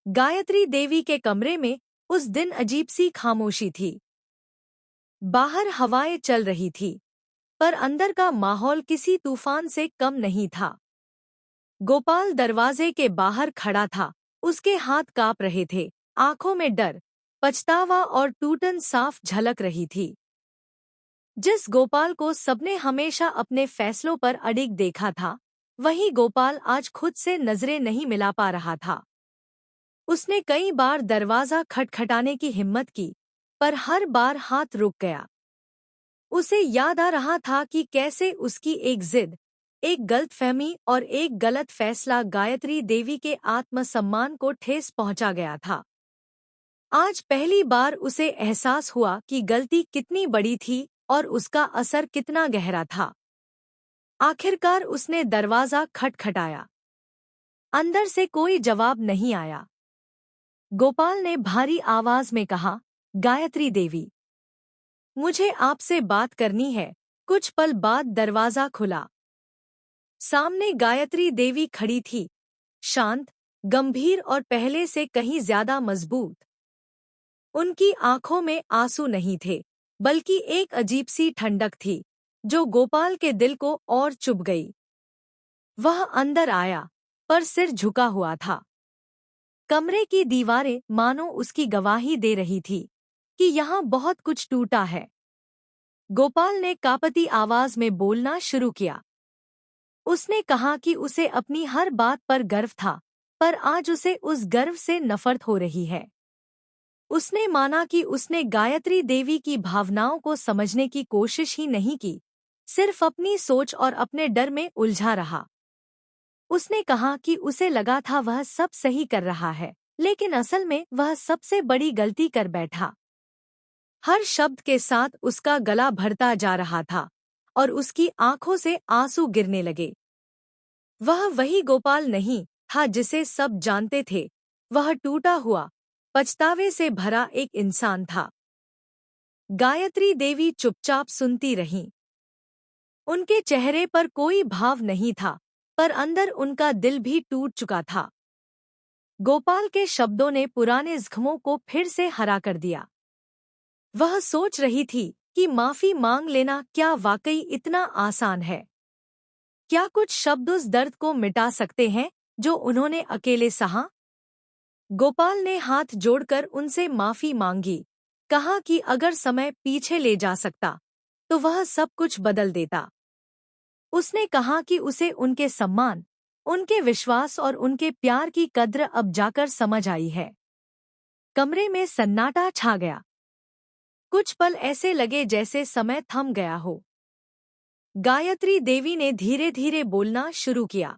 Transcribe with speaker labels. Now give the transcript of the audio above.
Speaker 1: गायत्री देवी के कमरे में उस दिन अजीब सी खामोशी थी। बाहर हवाएं चल रही थी, पर अंदर का माहौल किसी तूफान से कम नहीं था। गोपाल दरवाजे के बाहर खड़ा था, उसके हाथ कांप रहे थे, आंखों में डर, पछतावा और टूटन साफ झलक रही थी। जिस गोपाल को सबने हमेशा अपने फैसलों पर अडिग देखा था, वही गोपाल आज खुद से नजरें नहीं मिला पा रहा था। उसने कई बार दरवाजा खटखटाने की हिम्मत की, पर हर बार हाथ रुक गया। उसे याद आ रहा था कि कैसे उसकी एक जिद, एक गलतफहमी और एक गलत फैसला गायत्री देवी के आत्मसम्मान को ठेस पहुंचा गया था। आज पहली बार उसे एहसास हुआ कि गलती कितनी बड़ी थी और उसका असर कितना गहरा था। आखिरकार उसने दरवाजा खटखटाया। अंदर से कोई जवाब नहीं आया। गोपाल ने भारी आवाज में कहा, गायत्री देवी, मुझे आपसे बात करनी है। कुछ पल बाद दरवाजा खुला। सामने गायत्री देवी खड़ी थी, शांत, गंभीर और पहले से कहीं ज्यादा मजबूत। उनकी आंखों में आंसू नहीं थे, बल्कि एक अजीब सी ठंडक थी, जो गोपाल के दिल को और चुभ गई। वह अंदर आया, पर सिर झुका हुआ था। कमरे की दीवारें मानो उसकी गवाही दे रही थी कि यहाँ बहुत कुछ टूटा है। गोपाल ने कांपती आवाज में बोलना शुरू किया। उसने कहा कि उसे अपनी हर बात पर गर्व था, पर आज उसे उस गर्व से नफरत हो रही है। उसने माना कि उसने गायत्री देवी की भावनाओं को समझने की कोशिश ही नहीं की, सिर्फ अपनी सोच और अपने डर में उलझा रहा। उसने कहा कि उसे लगा था वह सब सही कर रहा है, लेकिन असल में वह सबसे बड़ी गलती कर बैठा। हर शब्द के साथ उसका गला भरता जा रहा था और उसकी आंखों से आंसू गिरने लगे। वह वही गोपाल नहीं था जिसे सब जानते थे। वह टूटा हुआ, पछतावे से भरा एक इंसान था। गायत्री देवी चुपचाप सुनती रहीं। उनके चेहरे पर कोई भाव नहीं था, पर अंदर उनका दिल भी टूट चुका था। गोपाल के शब्दों ने पुराने जख्मों को फिर से हरा कर दिया। वह सोच रही थी कि माफी मांग लेना क्या वाकई इतना आसान है? क्या कुछ शब्द उस दर्द को मिटा सकते हैं जो उन्होंने अकेले सहा? गोपाल ने हाथ जोड़कर उनसे माफी मांगी, कहा कि अगर समय पीछे ले जा सकता तो वह सब कुछ बदल देता। उसने कहा कि उसे उनके सम्मान, उनके विश्वास और उनके प्यार की कद्र अब जाकर समझ आई है। कमरे में सन्नाटा छा गया। कुछ पल ऐसे लगे जैसे समय थम गया हो। गायत्री देवी ने धीरे धीरे बोलना शुरू किया।